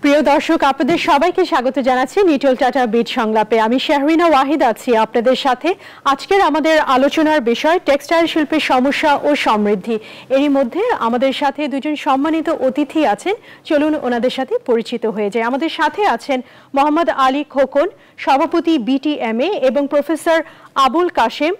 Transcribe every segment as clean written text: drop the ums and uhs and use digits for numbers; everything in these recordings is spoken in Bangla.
প্রিয় দর্শক, আপনাদের সবাইকে স্বাগত জানাচ্ছি নিটল টাটা বিট সংলাপে। আমি শাহরিনা ওয়াহিদ আছি আপনাদের সাথে। আজকের আমাদের আলোচনার বিষয় টেক্সটাইল শিল্পের সমস্যা ও সমৃদ্ধি। এরই মধ্যে আমাদের সাথে দুজন সম্মানিত অতিথি আছেন, চলুন ওনাদের সাথে পরিচিত হয়ে যায়। আমাদের সাথে আছেন মোহাম্মদ আলী খোকন, সভাপতি বিটিএমএ, এবং প্রফেসর আবুল কাশেম,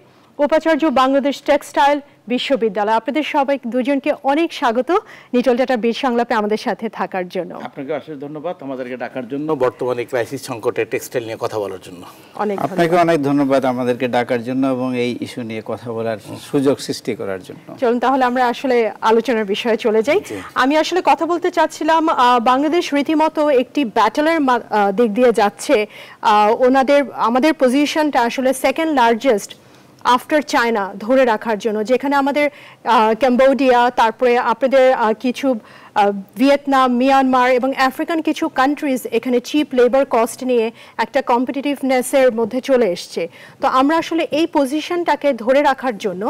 উপাচার্য বাংলাদেশ টেক্সটাইল বিশ্ববিদ্যালয়। আপনাদের সবাই দুজনকে অনেক স্বাগত নিটল টাটা বিট সংলাপে আমাদের সাথে থাকার জন্য। আপনাকে অশেষ ধন্যবাদ আমাদেরকে ডাকার জন্য, বর্তমানে ক্রাইসিস সংকটে টেক্সটাইল নিয়ে কথা বলার জন্য। আপনাকে অনেক ধন্যবাদ আমাদেরকে ডাকার জন্য এবং এই ইস্যু নিয়ে কথা বলার সুযোগ সৃষ্টি করার জন্য। চলুন তাহলে আমরা আসলে আলোচনার বিষয়ে চলে যাই। আমি আসলে কথা বলতে চাচ্ছিলাম, বাংলাদেশ রীতিমতো একটি ব্যাটলের দিক দিয়ে যাচ্ছে। আমাদের পজিশনটা আসলে সেকেন্ড লার্জেস্ট আফটার চায়না ধরে রাখার জন্য, যেখানে আমাদের ক্যাম্বোডিয়া, তারপরে আপনাদের কিছু ভিয়েতনাম, মিয়ানমার এবং আফ্রিকান কিছু কান্ট্রিজ এখানে চিপ লেবার কস্ট নিয়ে একটা কম্পিটিটিভনেসের মধ্যে চলে এসছে। তো আমরা আসলে এই পজিশনটাকে ধরে রাখার জন্য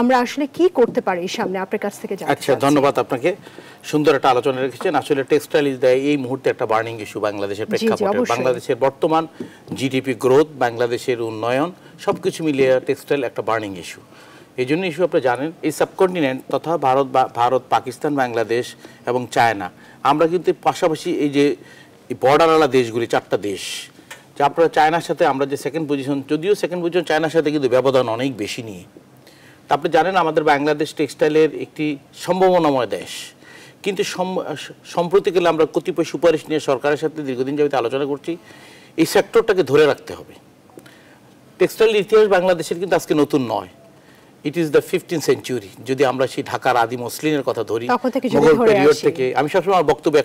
আমরা আসলে কি করতে পারি সামনে, আপনার কাছ থেকে জানতে চাচ্ছি। আচ্ছা, ধন্যবাদ আপনাকে। সুন্দর একটা আলোচনা রেখেছেন। আসলে টেক্সটাইল ইজ এই মুহূর্তে একটা বার্নিং ইস্যু বাংলাদেশের প্রেক্ষাপটে। বাংলাদেশের বর্তমান জিডিপি গ্রোথ, বাংলাদেশের উন্নয়ন, সবকিছু মিলিয়ে টেক্সটাইল একটা বার্নিং ইস্যু। এই জন্য ইস্যু আপনি জানেন, এই সাবকন্টিনেন্ট তথা ভারত, পাকিস্তান, বাংলাদেশ এবং চায়না, আমরা কিন্তু পাশাপাশি এই যে বর্ডারওয়ালা দেশগুলি, চারটা দেশ, যে আপনারা চায়নার সাথে আমরা যে সেকেন্ড পজিশন, যদিও সেকেন্ড পজিশন চায়নার সাথে কিন্তু ব্যবধান অনেক বেশি নিয়ে। তা আপনি জানেন আমাদের বাংলাদেশ টেক্সটাইলের একটি সম্ভাবনাময় দেশ, কিন্তু সম্প্রতি গেলে আমরা কতিপয় সুপারিশ নিয়ে সরকারের সাথে দীর্ঘদিন যাবত আলোচনা করছি। এই সেক্টরটাকে ধরে রাখতে হবে। টেক্সটাইল ইতিহাস বাংলাদেশের কিন্তু আজকে নতুন নয়, it is the 15th century. যদি আমরা সেই ঢাকার আদি মসলিনের কথা ধরি, মোগল পিরিয়ড থেকে, আমি সবসময় আমার বক্তব্য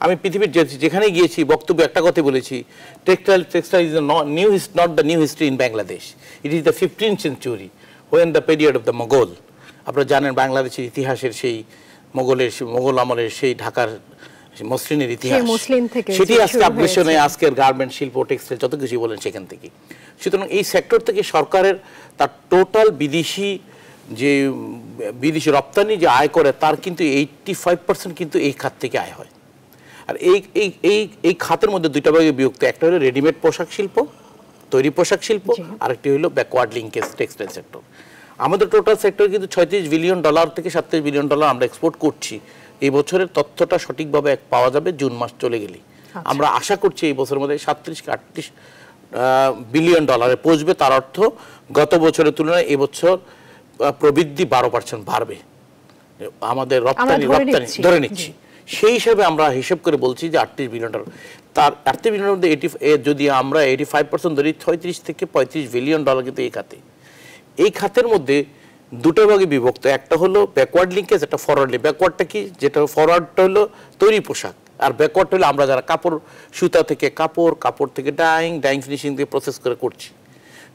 আমি পৃথিবীর যেখানে গিয়েছি বক্তব্য একটা কথা বলেছি, textile is not the new history in Bangladesh, it is the 15th century when the period of the Mughal. আপনারা জানেন বাংলাদেশের ইতিহাসের সেই মোগল আমলের সেই ঢাকার মসলিনের ইতিহাস, সেটি আজকে আবলেশনে আজকের গার্মেন্ট শিল্প, টেক্সটাইল যত কিছু বলেন সেখান থেকে। সুতরাং এই সেক্টর থেকে সরকারের তার টোটাল বিদেশি রপ্তানি যে আয় করে তার কিন্তু 85% কিন্তু এই খাত থেকে আয় হয়। আর এই খাতের মধ্যে দুইটা ভাগে বিভক্ত, একটা হলো রেডিমেড পোশাক শিল্প, তৈরি পোশাক শিল্প, আরেকটি হলো ব্যাকওয়ার্ড লিঙ্কেজ টেক্সটাইল সেক্টর। আমাদের টোটাল সেক্টর কিন্তু $36 বিলিয়ন থেকে $37 বিলিয়ন আমরা এক্সপোর্ট করছি। এই বছরের তথ্যটা সঠিকভাবে পাওয়া যাবে জুন মাস চলে গেলে। আমরা আশা করছি এই বছরের মধ্যে 37-38 বিলিয়ন ডলারে পৌঁছবে। তার অর্থ গত বছরের তুলনায় এবছর প্রবৃদ্ধি 12% বাড়বে আমাদের রপ্তানি ধরে নিচ্ছি। সেই হিসাবে আমরা হিসেব করে বলছি যে $38 বিলিয়ন। তার $38 বিলিয়নের মধ্যে যদি আমরা 85% ধরি, $36 থেকে $35 বিলিয়ন কিন্তু এই খাতের মধ্যে দুটো ভাগে বিভক্ত। একটা হলো ব্যাকওয়ার্ড লিঙ্কেজ, একটা ফরওয়ার্ড লিঙ্ক। ব্যাকওয়ার্ডটা কি? যেটা ফরওয়ার্ডটা হলো তৈরি পোশাক, আর ব্যাকওয়ার্ড হলো আমরা যারা কাপড়, সুতা থেকে কাপড় থেকে ডাইং ফিনিশিং দিয়ে প্রসেস করে করছি।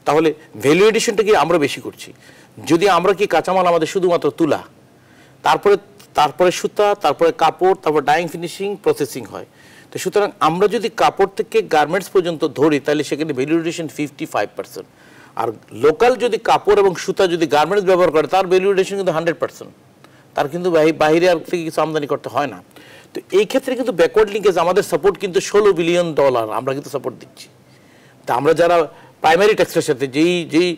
তাহলে ভ্যালু এডিশনটা কি আমরা বেশি করছি। যদি আমরা কি কাঁচামাল আমাদের শুধুমাত্র তুলা, তারপরে সুতা, তারপরে কাপড়, তারপর ডাইং ফিনিশিং, প্রসেসিং হয়। তো সুতরাং আমরা যদি কাপড় থেকে গার্মেন্টস পর্যন্ত ধরি তাহলে সেখানে ভ্যালু এডিশন 55%। আর লোকাল যদি কাপড় এবং সুতা যদি গার্মেন্টস ব্যবহার করে তার ভ্যালু এডিশন কিন্তু 100%। তার কিন্তু বাইরে আর থেকে কিছু আমদানি করতে হয় না। তো এই ক্ষেত্রে কিন্তু ব্যাকওয়ার্ড লিঙ্কেজ আমাদের সাপোর্ট কিন্তু $16 বিলিয়ন আমরা কিন্তু সাপোর্ট দিচ্ছি। তা আমরা যারা প্রাইমারি টেক্সটাইলের সাথে যেই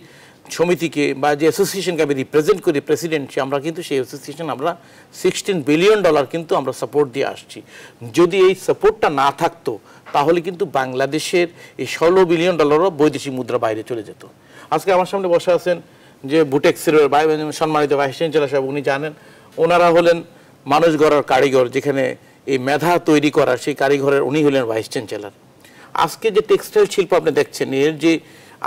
সমিতিকে বা যে অ্যাসোসিয়েশনকে আমি রিপ্রেজেন্ট করি, প্রেসিডেন্ট, আমরা কিন্তু সেই অ্যাসোসিয়েশন আমরা $16 বিলিয়ন কিন্তু আমরা সাপোর্ট দিয়ে আসছি। যদি এই সাপোর্টটা না থাকতো তাহলে কিন্তু বাংলাদেশের এই $16 বিলিয়ন বৈদেশিক মুদ্রা বাইরে চলে যেত। আজকে আমার সামনে বসে আছেন যে বুটেক্সের সম্মানিত ভাইস চ্যান্সেলর সাহেব, উনি জানেন ওনারা হলেন মানুষ গড়ার কারিগর, যেখানে এই মেধা তৈরি করার সেই কারিগরের উনি হলেন ভাইস চ্যান্সেলর। আজকে যে টেক্সটাইল শিল্প আপনি দেখছেন, এর যে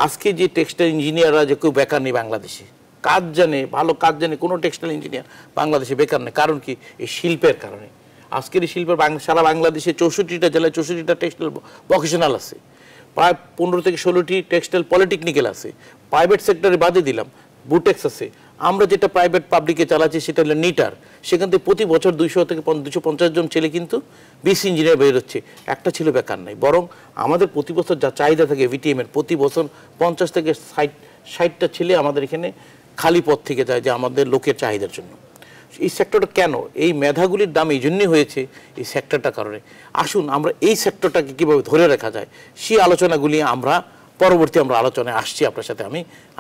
আজকে যে টেক্সটাইল ইঞ্জিনিয়াররা যে কেউ বেকার নেই বাংলাদেশে, কাজ জানে, ভালো কাজ জানে, কোনো টেক্সটাইল ইঞ্জিনিয়ার বাংলাদেশে বেকার নেই। কারণ কি? এই শিল্পের কারণে। আজকের এই শিল্পের সারা বাংলাদেশে 64টা জেলায় 64টা টেক্সটাইল ভোকেশনাল আছে, প্রায় 15 থেকে 16টি টেক্সটাইল পলিটেকনিক্যাল আছে। প্রাইভেট সেক্টরে বাদে দিলাম, বুটেক্স আছে। আমরা যেটা প্রাইভেট পাবলিকে চালাচ্ছি সেটা হলো নিটার। সেখান থেকে প্রতি বছর 200 থেকে 250 জন ছেলে কিন্তু বিসি ইঞ্জিনিয়ার বেরোচ্ছে, একটা ছিল বেকার নাই। বরং আমাদের প্রতি বছর যা চাহিদা থাকে ভিটিএমের, প্রতি বছর 50 থেকে 60টা ছেলে আমাদের এখানে খালি পথ থেকে যায় যে আমাদের লোকের চাহিদার জন্য। এই সেক্টরটা কেন এই মেধাগুলির দাম এই জন্যই হয়েছে এই সেক্টরটার কারণে। আসুন আমরা এই সেক্টরটাকে কিভাবে ধরে রাখা যায় সেই আলোচনাগুলি আমরা পরবর্তী আমরা আলোচনায় আসছি আপনার সাথে।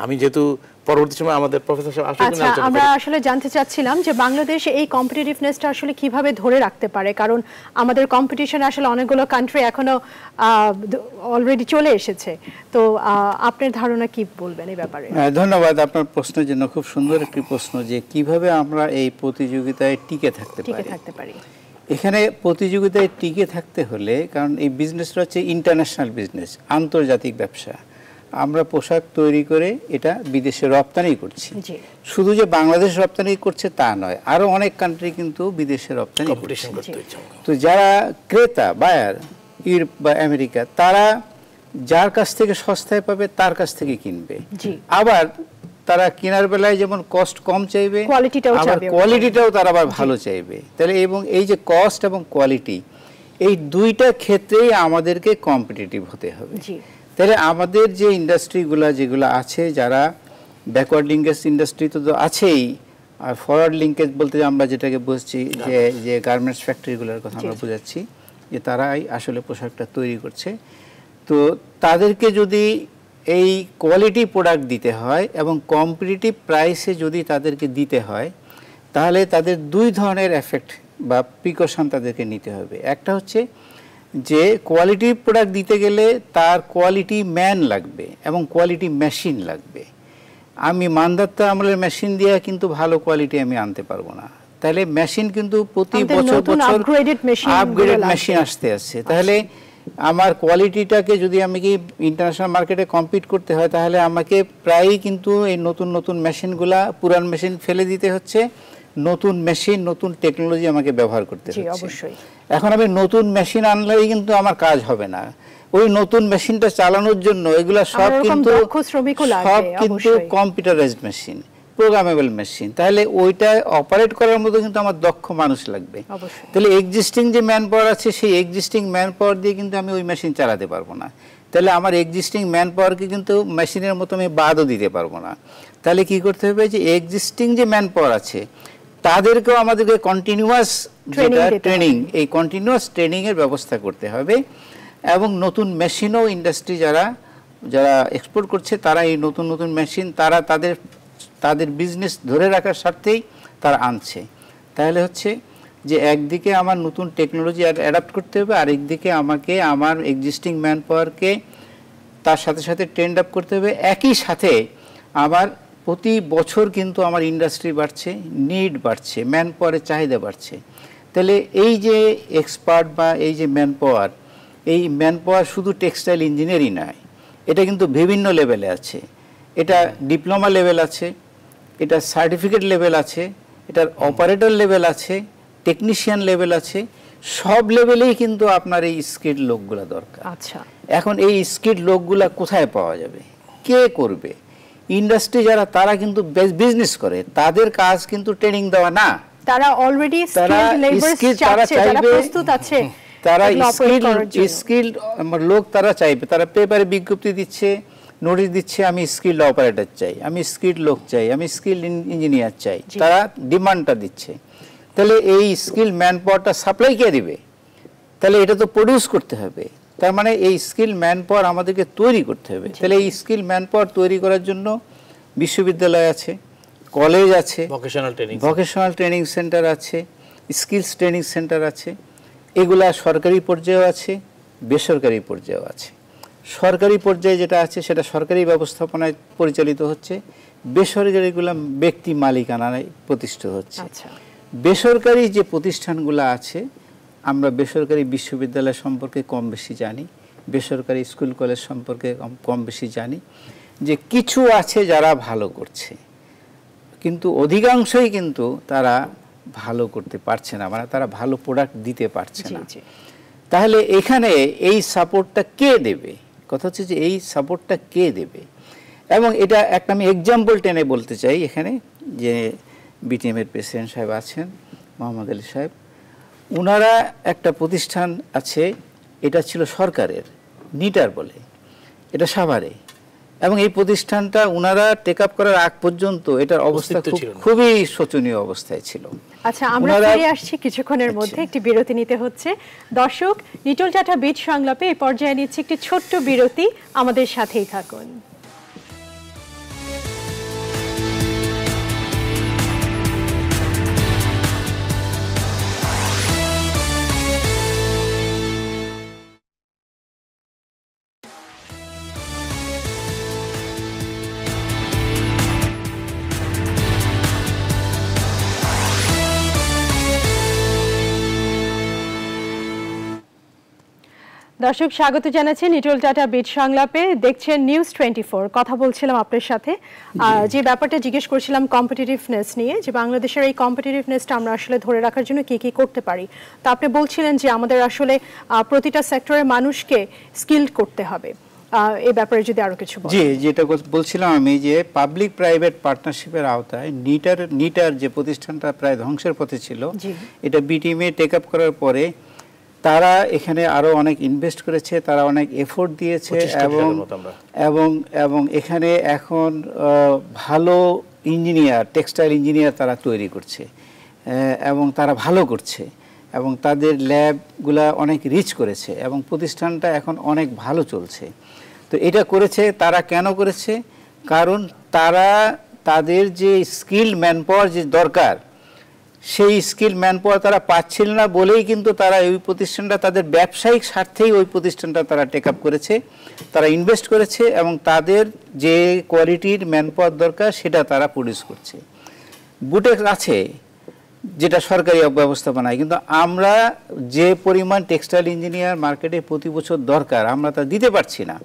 আমি যেহেতু পরবর্তী সময় আমাদের প্রফেসর সাহেব আসলে আচ্ছা, আমরা আসলে জানতে চাচ্ছিলাম যে বাংলাদেশ এই কম্পিটিটিভনেসটা আসলে কিভাবে ধরে রাখতে পারে, কারণ আমাদের কম্পিটিশনে আসলে অনেকগুলো কান্ট্রি এখনো অলরেডি চলে এসেছে। তো আপনার ধারণা কি বলবেন এই ব্যাপারে? ধন্যবাদ আপনার প্রশ্নের জন্য। খুব সুন্দর একটি প্রশ্ন যে কিভাবে আমরা এই প্রতিযোগিতায় টিকে থাকতে পারি। এখানে প্রতিযোগিতায় টিকে থাকতে হলে, কারণ এই বিজনেসটা হচ্ছে ইন্টারন্যাশনাল বিজনেস, আন্তর্জাতিক ব্যবসা। আমরা পোশাক তৈরি করে এটা বিদেশে রপ্তানি করছি। শুধু যে বাংলাদেশ রপ্তানি করছে তা নয়, আরো অনেক কান্ট্রি কিন্তু বিদেশে রপ্তানি করছে। তো যারা ক্রেতা বায়ার ইউরোপ বা আমেরিকা, তারা যার কাছ থেকে সস্তায় পাবে তার কাছ থেকে কিনবে। আবার তারা কেনার বেলায় যেমন কস্ট কম চাইবে, আবার কোয়ালিটিটাও তারা আবার ভালো চাইবে। তাহলে এবং এই যে কস্ট এবং কোয়ালিটি, এই দুইটা ক্ষেত্রেই আমাদেরকে কম্পিটিটিভ হতে হবে। তাহলে আমাদের যে ইন্ডাস্ট্রিগুলো যেগুলো আছে, যারা ব্যাকওয়ার্ড লিঙ্কেজ ইন্ডাস্ট্রি তো আছেই, আর ফরওয়ার্ড লিঙ্কেজ বলতে আমরা যেটাকে বুঝছি যে গার্মেন্টস ফ্যাক্টরিগুলোর কথা আমরা বোঝাচ্ছি, যে তারাই আসলে পোশাকটা তৈরি করছে। তো তাদেরকে যদি এই কোয়ালিটি প্রোডাক্ট দিতে হয় এবং কম্পিটিটিভ প্রাইসে যদি তাদেরকে দিতে হয়, তাহলে তাদের দুই ধরনের এফেক্ট বা প্রিকশন তাদেরকে নিতে হবে। একটা হচ্ছে যে কোয়ালিটি প্রোডাক্ট দিতে গেলে তার কোয়ালিটি ম্যান লাগবে এবং কোয়ালিটি মেশিন লাগবে। আমি মানদত্তা আমলের মেশিন দিয়ে কিন্তু ভালো কোয়ালিটি আমি আনতে পারবো না। তাহলে মেশিন কিন্তু প্রতি বছর আপগ্রেডেড মেশিন আসতে আছে। তাহলে আমার কোয়ালিটিটাকে যদি আমি কি ইন্টারন্যাশনাল মার্কেটে কম্পিট করতে হয়, তাহলে আমাকে প্রায়ই কিন্তু এই নতুন নতুন মেশিনগুলা পুরান মেশিন ফেলে দিতে হচ্ছে, নতুন মেশিন নতুন টেকনোলজি আমাকে ব্যবহার করতে হচ্ছে। এখন আমি নতুন মেশিন আনলেই কিন্তু আমার কাজ হবে না। ওই নতুন মেশিনটা চালানোর জন্য এগুলা সব কিন্তু কম্পিউটারাইজড মেশিন, প্রোগ্রামেবল মেশিন। তাহলে ওইটা অপারেট করার মতো কিন্তু আমার দক্ষ মানুষ লাগবে। তাহলে এক্সিস্টিং যে ম্যান পাওয়ার আছে, সেই এক্সিস্টিং ম্যান পাওয়ার দিয়ে কিন্তু আমি ওই মেশিন চালাতে পারবো না। তাহলে আমার এক্সিস্টিং ম্যান পাওয়ারকে কিন্তু মেশিনের মতো আমি বাদও দিতে পারবো না। তাহলে কি করতে হবে, যে এক্সিস্টিং যে ম্যান পাওয়ার আছে তাদেরকেও আমাদেরকে কন্টিনিউয়াস ট্রেনিং, এই কন্টিনিউয়াস ট্রেনিংয়ের ব্যবস্থা করতে হবে। এবং নতুন মেশিনও ইন্ডাস্ট্রি যারা এক্সপোর্ট করছে, তারা এই নতুন নতুন মেশিন তারা তাদের বিজনেস ধরে রাখার স্বার্থেই তারা আনছে। তাহলে হচ্ছে যে একদিকে আমার নতুন টেকনোলজি অ্যাডাপ্ট করতে হবে, আরেকদিকে আমাকে আমার এক্সিস্টিং ম্যান পাওয়ারকে তার সাথে সাথে ট্রেন্ড আপ করতে হবে। একই সাথে আমার প্রতি বছর কিন্তু আমার ইন্ডাস্ট্রি বাড়ছে, নিড বাড়ছে, ম্যান পাওয়ারের চাহিদা বাড়ছে। তাহলে এই যে এক্সপার্ট বা এই যে ম্যান পাওয়ার, এই ম্যান পাওয়ার শুধু টেক্সটাইল ইঞ্জিনিয়ারই নয়, এটা কিন্তু বিভিন্ন লেভেলে আছে। এটা ডিপ্লোমা লেভেল আছে, এটা সার্টিফিকেট লেভেল আছে, এটার অপারেটর লেভেল আছে, টেকনিশিয়ান লেভেল আছে। সব লেভেলেই কিন্তু আপনার এই স্কিল লোকগুলা দরকার। আচ্ছা, এখন এই স্কিল লোকগুলা কোথায় পাওয়া যাবে, কে করবে? ইন্ডাস্ট্রি যারা, তারা কিন্তু বিজনেস করে, তাদের কাজ কিন্তু ট্রেনিং দেওয়া না। তারা অলরেডি স্কিলড লেবারস চাচ্ছে, যারা প্রস্তুত আছে, তারা স্কিলড লোক তারা চাইবে। তারা পেপারে বিজ্ঞপ্তি দিচ্ছে, নোটিশ দিচ্ছে, আমি স্কিলড অপারেটর চাই, আমি স্কিলড লোক চাই, আমি স্কিলড ইঞ্জিনিয়ার চাই। তারা ডিমান্ডটা দিচ্ছে। তাহলে এই স্কিল ম্যান পাওয়ারটা সাপ্লাই কে দিবে? তাহলে এটা তো প্রডিউস করতে হবে। তার মানে এই স্কিল ম্যান পাওয়ার আমাদেরকে তৈরি করতে হবে। তাহলে এই স্কিল ম্যান পাওয়ার তৈরি করার জন্য বিশ্ববিদ্যালয় আছে, কলেজ আছে, ভোকেশনাল ট্রেনিং সেন্টার আছে, স্কিলস ট্রেনিং সেন্টার আছে। এগুলা সরকারি পর্যায়েও আছে, বেসরকারি পর্যায়েও আছে। সরকারি পর্যায়ে যেটা আছে সেটা সরকারি ব্যবস্থাপনায় পরিচালিত হচ্ছে, বেসরকারিগুলো ব্যক্তি মালিকানায় প্রতিষ্ঠিত হচ্ছে। বেসরকারি যে প্রতিষ্ঠানগুলো আছে, আমরা বেসরকারি বিশ্ববিদ্যালয় সম্পর্কে কম বেশি জানি, বেসরকারি স্কুল কলেজ সম্পর্কে কম বেশি জানি, যে কিছু আছে যারা ভালো করছে, কিন্তু অধিকাংশই কিন্তু তারা ভালো করতে পারছে না, মানে তারা ভালো প্রোডাক্ট দিতে পারছে না। তাহলে এখানে এই সাপোর্টটা কে দেবে? কথা হচ্ছে যে এই সাপোর্টটা কে দেবে। এবং এটা একটা আমি এক্সাম্পল টেনে বলতে চাই এখানে, যে বিটিএমের প্রেসিডেন্ট সাহেব আছেন, মোহাম্মদ আলী সাহেব, ওনারা একটা প্রতিষ্ঠান আছে, এটা ছিল সরকারের, নিটার বলে, এটা সাভারে। এবং এই প্রতিষ্ঠানটা ওনারা টেক আপ করার আগ পর্যন্ত এটার অবস্থা খুবই শোচনীয় অবস্থায় ছিল। আচ্ছা, আমরা ফিরে আসছি কিছুক্ষণের মধ্যে, একটি বিরতি নিতে হচ্ছে। দর্শক, লিটল টাটা বিচ সংলাপে এই পর্যায়ে নিচ্ছে একটি ছোট্ট বিরতি, আমাদের সাথেই থাকুন। দর্শক, স্বাগত জানাচ্ছি লিটল টাটা বিচ সংলাপে। দেখছেন নিউজ 24। কথা বলছিলাম আপনার সাথে, যে ব্যাপারটা জিজ্ঞেস করছিলাম কম্পিটিটিভনেস নিয়ে, যে বাংলাদেশের এই কম্পিটিটিভনেসটা আমরা আসলে ধরে রাখার জন্য কি কি করতে পারি। তো আপনি বলছিলেন যে আমাদের আসলে প্রতিটা সেক্টরের মানুষকে স্কিলড করতে হবে, এই ব্যাপারে যদি আরো কিছু বলেন। জি, যেটা বলছিলাম আমি, যে পাবলিক প্রাইভেট পার্টনারশিপের আওতায় নিটার যে প্রতিষ্ঠানটা প্রায় ধ্বংসের পথে ছিল, এটা বিটিএমএ টেক আপ করার পরে তারা এখানে আরো অনেক ইনভেস্ট করেছে, তারা অনেক এফোর্ট দিয়েছে, এবং এখানে এখন ভালো ইঞ্জিনিয়ার, টেক্সটাইল ইঞ্জিনিয়ার তারা তৈরি করছে এবং তারা ভালো করছে, এবং তাদের ল্যাবগুলা অনেক রিচ করেছে, এবং প্রতিষ্ঠানটা এখন অনেক ভালো চলছে। তো এটা করেছে তারা কেন করেছে? কারণ তারা তাদের যে স্কিল ম্যানপাওয়ার যে দরকার, সেই স্কিল ম্যানপাওয়ার তারা পাচ্ছিল না বলেই কিন্তু তারা ওই প্রতিষ্ঠানটা, তাদের ব্যবসায়িক স্বার্থেই ওই প্রতিষ্ঠানটা তারা টেক আপ করেছে, তারা ইনভেস্ট করেছে, এবং তাদের যে কোয়ালিটির ম্যানপাওয়ার দরকার সেটা তারা প্রডিউস করছে। বুটেক্স আছে যেটা সরকারি ব্যবস্থাপনায়, কিন্তু আমরা যে পরিমাণ টেক্সটাইল ইঞ্জিনিয়ার মার্কেটে প্রতি বছর দরকার আমরা তা দিতে পারছি না।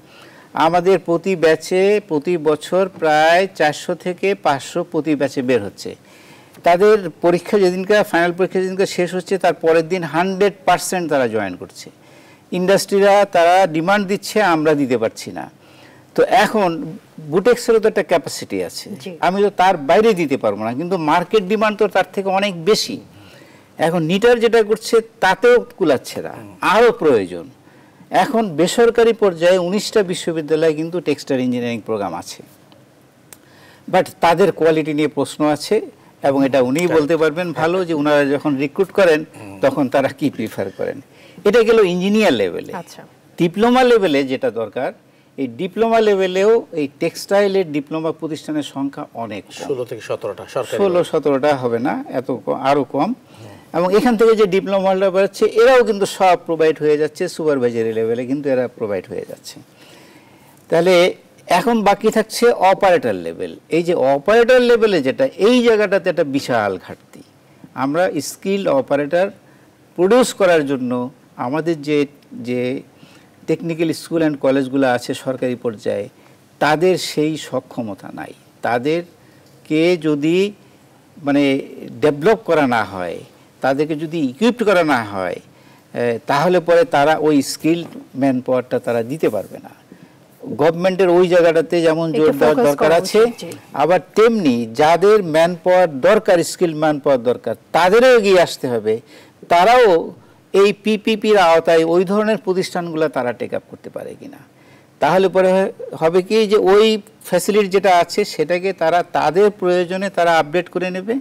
আমাদের প্রতি ব্যাচে প্রতি বছর প্রায় 400 থেকে 500 প্রতি ব্যাচে বের হচ্ছে। তাদের পরীক্ষা যেদিনকে, ফাইনাল পরীক্ষা যেদিনকে শেষ হচ্ছে, তার পরের দিন 100% তারা জয়েন করছে। ইন্ডাস্ট্রিরা তারা ডিমান্ড দিচ্ছে, আমরা দিতে পারছি না। তো এখন বুটেক্সেরও তো একটা ক্যাপাসিটি আছে, আমি তো তার বাইরে দিতে পারবো না, কিন্তু মার্কেট ডিমান্ড তো তার থেকে অনেক বেশি। এখন নিটার যেটা করছে তাতেও কুলাচ্ছে না, আরও প্রয়োজন। এখন বেসরকারি পর্যায়ে 19টা বিশ্ববিদ্যালয়ে কিন্তু টেক্সটাইল ইঞ্জিনিয়ারিং প্রোগ্রাম আছে, বাট তাদের কোয়ালিটি নিয়ে প্রশ্ন আছে, এবং এটা উনিই বলতে পারবেন ভালো, যে ওনারা যখন রিক্রুট করেন তখন তারা কি প্রিফার করেন। এটা গেল ইঞ্জিনিয়ার লেভেলে। ডিপ্লোমা লেভেলে যেটা দরকার, এই ডিপ্লোমা লেভেলেও এই টেক্সটাইলের ডিপ্লোমা প্রতিষ্ঠানের সংখ্যা অনেক, 16 থেকে 17টা, 16-17টা হবে না, এত আরও কম। এবং এখান থেকে যে ডিপ্লোমাটা বেরোচ্ছে এরাও কিন্তু সব প্রোভাইড হয়ে যাচ্ছে, সুপারভাইজারি লেভেলে কিন্তু এরা প্রোভাইড হয়ে যাচ্ছে। তাহলে এখন বাকি থাকছে অপারেটর লেভেল। এই যে অপারেটর লেভেলে যেটা, এই জায়গাটাতে একটা বিশাল ঘাটতি। আমরা স্কিল অপারেটর প্রডিউস করার জন্য আমাদের যে টেকনিক্যাল স্কুল অ্যান্ড কলেজগুলো আছে সরকারি পর্যায়ে, তাদের সেই সক্ষমতা নাই। তাদেরকে যদি মানে ডেভেলপ করা না হয়, তাদেরকে যদি ইকুইপড করা না হয়, তাহলে পরে তারা ওই স্কিল ম্যান পাওয়ারটা তারা দিতে পারবে না। গভর্নমেন্টের ওই জায়গাটাতে যেমন জোর দেওয়ার দরকার আছে, আবার তেমনি যাদের ম্যান পাওয়ার দরকার, স্কিল ম্যান পাওয়ার দরকার, তাদেরও এগিয়ে আসতে হবে। তারাও এই পিপিপির আওতায় ওই ধরনের প্রতিষ্ঠানগুলো তারা টেক আপ করতে পারে কিনা। তাহলে পরে হবে কি, যে ওই ফ্যাসিলিটি যেটা আছে সেটাকে তারা তাদের প্রয়োজনে তারা আপডেট করে নেবে,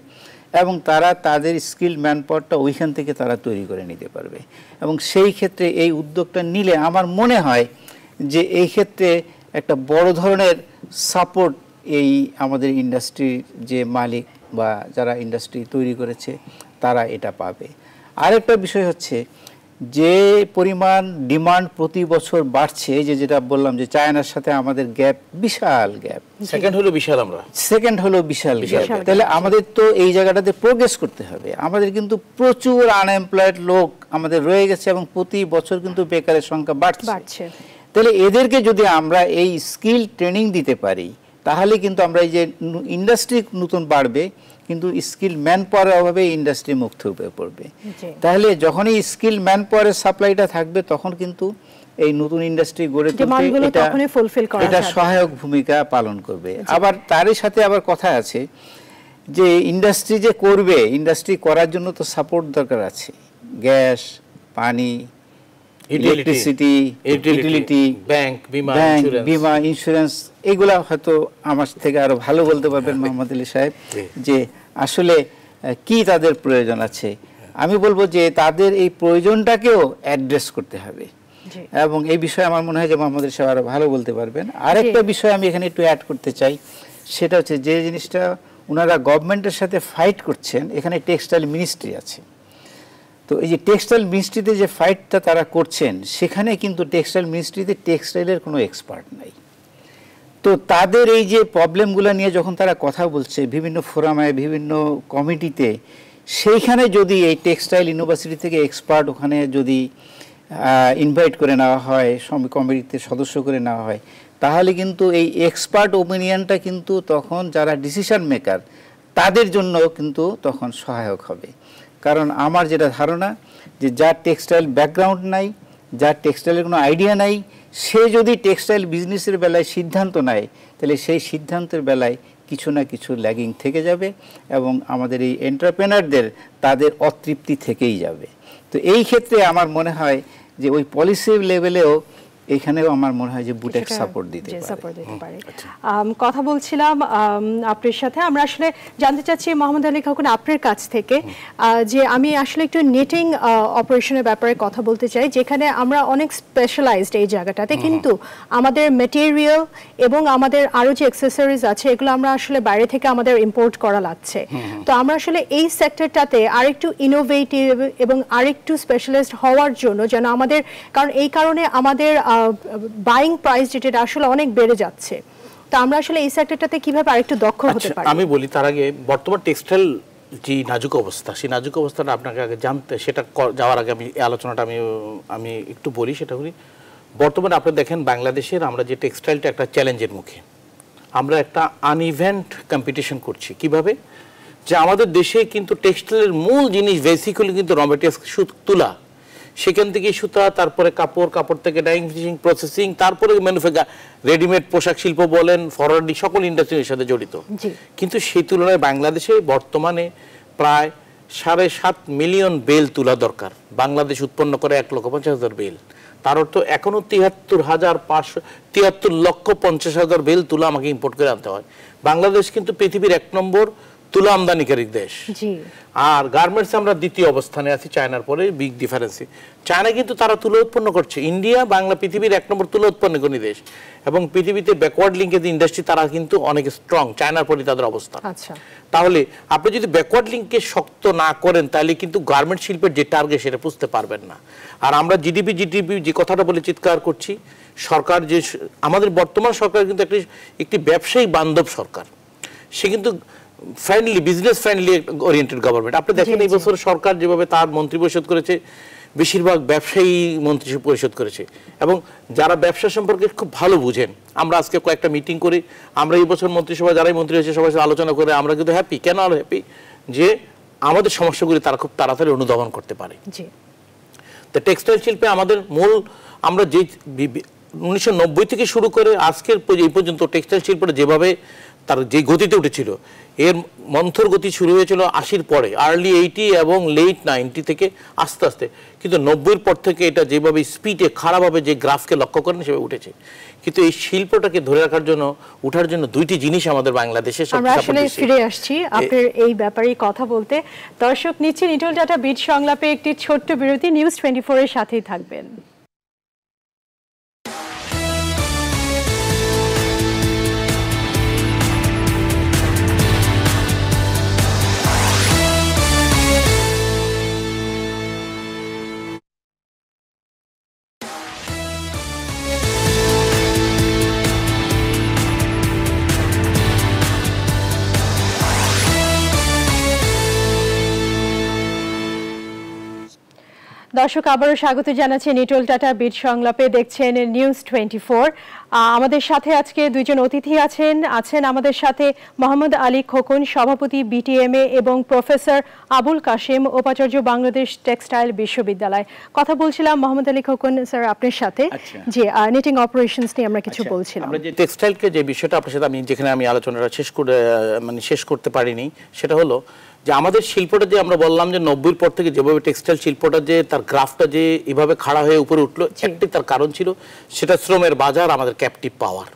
এবং তারা তাদের স্কিল ম্যান পাওয়ারটা ওইখান থেকে তারা তৈরি করে নিতে পারবে। এবং সেই ক্ষেত্রে এই উদ্যোগটা নিলে আমার মনে হয় যে এই ক্ষেত্রে একটা বড় ধরনের সাপোর্ট এই আমাদের ইন্ডাস্ট্রির যে মালিক বা যারা ইন্ডাস্ট্রি তৈরি করেছে তারা এটা পাবে। আরেকটা বিষয় হচ্ছে, যে পরিমাণ ডিমান্ড প্রতি বছর বাড়ছে, যেটা বললাম যে চায়নার সাথে আমাদের গ্যাপ, বিশাল গ্যাপ, সেকেন্ড হলো বিশাল গ্যাপ। তাহলে আমাদের তো এই জায়গাটাতে প্রোগ্রেস করতে হবে। আমাদের কিন্তু প্রচুর আনএমপ্লয়েড লোক আমাদের রয়ে গেছে, এবং প্রতি বছর কিন্তু বেকারের সংখ্যা বাড়ছে। তাহলে এদেরকে যদি আমরা এই স্কিল ট্রেনিং দিতে পারি, তাহলে কিন্তু আমরা এই যে ইন্ডাস্ট্রি নতুন বাড়বে, কিন্তু স্কিল ম্যান পাওয়ারের অভাবে ইন্ডাস্ট্রি মুক্ত হয়ে পড়বে। তাহলে যখনই স্কিল ম্যান পাওয়ারের সাপ্লাইটা থাকবে, তখন কিন্তু এই নতুন ইন্ডাস্ট্রি গড়ে তুলতে এটা সহায়ক ভূমিকা পালন করবে। আবার তারই সাথে আবার কথা আছে যে ইন্ডাস্ট্রি যে করবে, ইন্ডাস্ট্রি করার জন্য তো সাপোর্ট দরকার আছে, গ্যাস, পানি, ইলেকট্রিসিটি, ইউটিলিটি, ব্যাংক, বিমা, ইন্স্যুরেন্স, এগুলা হয়তো আমার থেকে আরো ভালো বলতে পারবেন মোহাম্মদ আলী সাহেব যে আসলে কি তাদের প্রয়োজন আছে। আমি বলবো যে তাদের এই প্রয়োজনটাকেও অ্যাড্রেস করতে হবে, এবং এই বিষয়ে আমার মনে হয় যে মোহাম্মদ আলী সাহেব আরো ভালো বলতে পারবেন। আরেকটা বিষয় আমি এখানে একটু অ্যাড করতে চাই, সেটা হচ্ছে যে জিনিসটা ওনারা গভর্নমেন্টের সাথে ফাইট করছেন, এখানে টেক্সটাইল মিনিস্ট্রি আছে। তো এই যে টেক্সটাইল মিনিস্ট্রিতে যে ফাইটটা তারা করছেন, সেখানে কিন্তু টেক্সটাইল মিনিস্ট্রিতে টেক্সটাইলের কোনো এক্সপার্ট নাই। তো তাদের এই যে প্রবলেমগুলো নিয়ে যখন তারা কথা বলছে বিভিন্ন ফোরামে, বিভিন্ন কমিটিতে, সেইখানে যদি এই টেক্সটাইল ইউনিভার্সিটি থেকে এক্সপার্ট ওখানে যদি ইনভাইট করে নেওয়া হয়, কমিটিতে সদস্য করে নেওয়া হয়, তাহলে কিন্তু এই এক্সপার্ট ওপিনিয়নটা কিন্তু তখন যারা ডিসিশন মেকার তাদের জন্য কিন্তু তখন সহায়ক হবে। কারণ আমার যেটা ধারণা যে যার টেক্সটাইল ব্যাকগ্রাউন্ড নাই, যার টেক্সটাইলের কোনো আইডিয়া নাই, সে যদি টেক্সটাইল বিজনেসের বেলায় সিদ্ধান্ত নেয়, তাহলে সেই সিদ্ধান্তের বেলায় কিছু না কিছু ল্যাগিং থেকে যাবে, এবং আমাদের এই এন্টারপ্রেনারদের তাদের অতৃপ্তি থেকেই যাবে। তো এই ক্ষেত্রে আমার মনে হয় যে ওই পলিসি লেভেলেও এখানেও আমার মনে হয় যে বুটেক সাপোর্ট দিতে পারে। কথা বলছিলাম আপনার সাথে, আমরা আসলে জানতে চাচ্ছি মোহাম্মদ আলী খোকন আপনার কাছ থেকে যে আমি আসলে একটু নেটিং অপারেশনের ব্যাপারে কথা বলতে চাই, যেখানে আমরা অনেক স্পেশালাইজড এই জায়গাটাতে, কিন্তু আমাদের ম্যাটেরিয়াল এবং আমাদের আরো যে অ্যাক্সেসরিজ আছে এগুলো আমরা আসলে বাইরে থেকে আমাদের ইম্পোর্ট করা লাগছে। তো আমরা আসলে এই সেক্টরটাতে আরেকটু ইনোভেটিভ এবং আরেকটু স্পেশালাইজড হওয়ার জন্য, যেন আমাদের, কারণ এই কারণে আমাদের বাইং প্রাইস যেটা আসলে অনেক বেড়ে যাচ্ছে, তো আমরা আসলে এই সেক্টরটাতে কিভাবে আরেকটু দক্ষ হতে পারি? আমি বলি তার আগে বর্তমান টেক্সটাইল যে নাজুক অবস্থা, সেই নাজুক অবস্থাটা আপনাকে আগে জানতে, সেটা যাওয়ার আগে আমি এই আলোচনাটা আমি একটু বলি। সেটা বলি বর্তমানে আপনি দেখেন বাংলাদেশের আমরা যে টেক্সটাইলটা একটা চ্যালেঞ্জের মুখে, আমরা একটা আনইভেন্ট কম্পিটিশন করছি। কিভাবে? যে আমাদের দেশে কিন্তু টেক্সটাইলের মূল জিনিস বেসিক্যালি কিন্তু র মেটেরিয়ালস তুলা, সেখান থেকে সুতা, তারপরে কাপড়, কাপড় থেকে ডাইং, ফিনিশিং, প্রসেসিং, তারপরে ম্যানুফ্যাকচার, রেডিমেড পোশাক শিল্প বলেন, ফরওয়ার্ডিং, সকল ইন্ডাস্ট্রির সাথে জড়িত। কিন্তু সেই তুলনায় বাংলাদেশে বর্তমানে প্রায় 7.5 মিলিয়ন বেল তুলা দরকার। বাংলাদেশ উৎপন্ন করে 1,50,000 বেল। তার অর্থ এখনো 73,50,000 বেল তুলা আমাকে ইম্পোর্ট করে আনতে হয়। বাংলাদেশ কিন্তু পৃথিবীর 1 নম্বর তুলা আমদানিকারী দেশ, আর গার্মেন্টস আমরা দ্বিতীয় অবস্থানে আছি চায়নার পরে। বিগ ডিফারেন্স, চায়না কিন্তু তারা তুলা উৎপন্ন করছে, ইন্ডিয়া, বাংলা পৃথিবীর 1 নম্বর তুলা উৎপন্নকারী দেশ, এবং পৃথিবীতে ব্যাকওয়ার্ড লিঙ্কেজ ইন্ডাস্ট্রি তারা কিন্তু অনেক স্ট্রং, চায়নার পরে তাদের অবস্থা। তাহলে আপনি যদি ব্যাকওয়ার্ড লিঙ্ককে শক্ত না করেন, তাহলে কিন্তু গার্মেন্ট শিল্পের যে টার্গেট সেটা বুঝতে পারবেন না। আর আমরা জিডিপি যে কথাটা বলে চিৎকার করছি, সরকার যে আমাদের বর্তমান সরকার কিন্তু একটি ব্যবসায়িক বান্ধব সরকার, সে কিন্তু friendly, business friendly oriented government. আপনি দেখেন এই বছর সরকার যেভাবে তার মন্ত্রী পরিষদ করেছে, বেশিরভাগ ব্যবসায়ী মন্ত্রী পরিষদ করেছে, এবং যারা ব্যবসা সম্পর্কে খুব ভালো বুঝেন। আমরা আজকে কয়েকটা মিটিং করি, আমরা এই বছর মন্ত্রিসভা যারাই মন্ত্রী হয়েছে সবার সাথে আলোচনা করে আমরা কিন্তু হ্যাপি। কেন হ্যাপি? যে আমাদের সমস্যাগুলি তারা খুব তাড়াতাড়ি অনুধাবন করতে পারে। তো টেক্সটাইল শিল্পে আমাদের মূল, আমরা যে 1990 থেকে শুরু করে আজকের এই পর্যন্ত টেক্সটাইল শিল্পটা যেভাবে তার যে গতিতে উঠেছিল, এর মন্থর গতি শুরু হয়েছিল 80-র পরে, আর্লি 80 এবং লেট 90 থেকে আস্তে আস্তে, কিন্তু 90-র পর থেকে এটা যেভাবে স্পিডে খারাপভাবে যে গ্রাফকে লক্ষ্য করেন সেভাবে উঠেছে। কিন্তু এই শিল্পটাকে ধরে রাখার জন্য, উঠার জন্য দুইটি জিনিস আমাদের বাংলাদেশে আমরা আসলে ফিরে আসছি আপনার এই ব্যাপারে কথা বলতে। দর্শক, নিচ্ছি নিটোল টাটা বিট সংলাপে একটি ছোট্ট বিরতি। নিউজ 24 এর সাথেই থাকবেন। দর্শক, আবারও স্বাগত জানাচ্ছি নিটোল টাটা বিট সংলাপে। দেখছেন নিউজ 24। আমাদের সাথে আজকে দুইজন অতিথি আছেন আমাদের সাথে মোহাম্মদ আলী খোকন, সভাপতি বিটিএমএ, এবং প্রফেসর আবুল কাশেম, উপাচার্য, বাংলাদেশ টেক্সটাইল বিশ্ববিদ্যালয়। কথা বলছিলাম মোহাম্মদ আলী খোকন স্যার আপনার সাথে, যে নেটিং অপারেশনস নিয়ে আমরা কিছু বলছিলাম। আমরা যে টেক্সটাইলকে যে বিষয়টা আপনার সাথে যেখানে আমি আলোচনাটা শেষ করতে পারিনি, সেটা হলো যে আমাদের শিল্পটা যে আমরা বললাম যে 90-র পর থেকে যেভাবে টেক্সটাইল শিল্পটা যে তার গ্রাফটা যে এভাবে খাড়া হয়ে উপরে উঠলো, একটি তার কারণ ছিল সেটা শ্রমের বাজার, আমাদের ক্যাপটিভ পাওয়ার।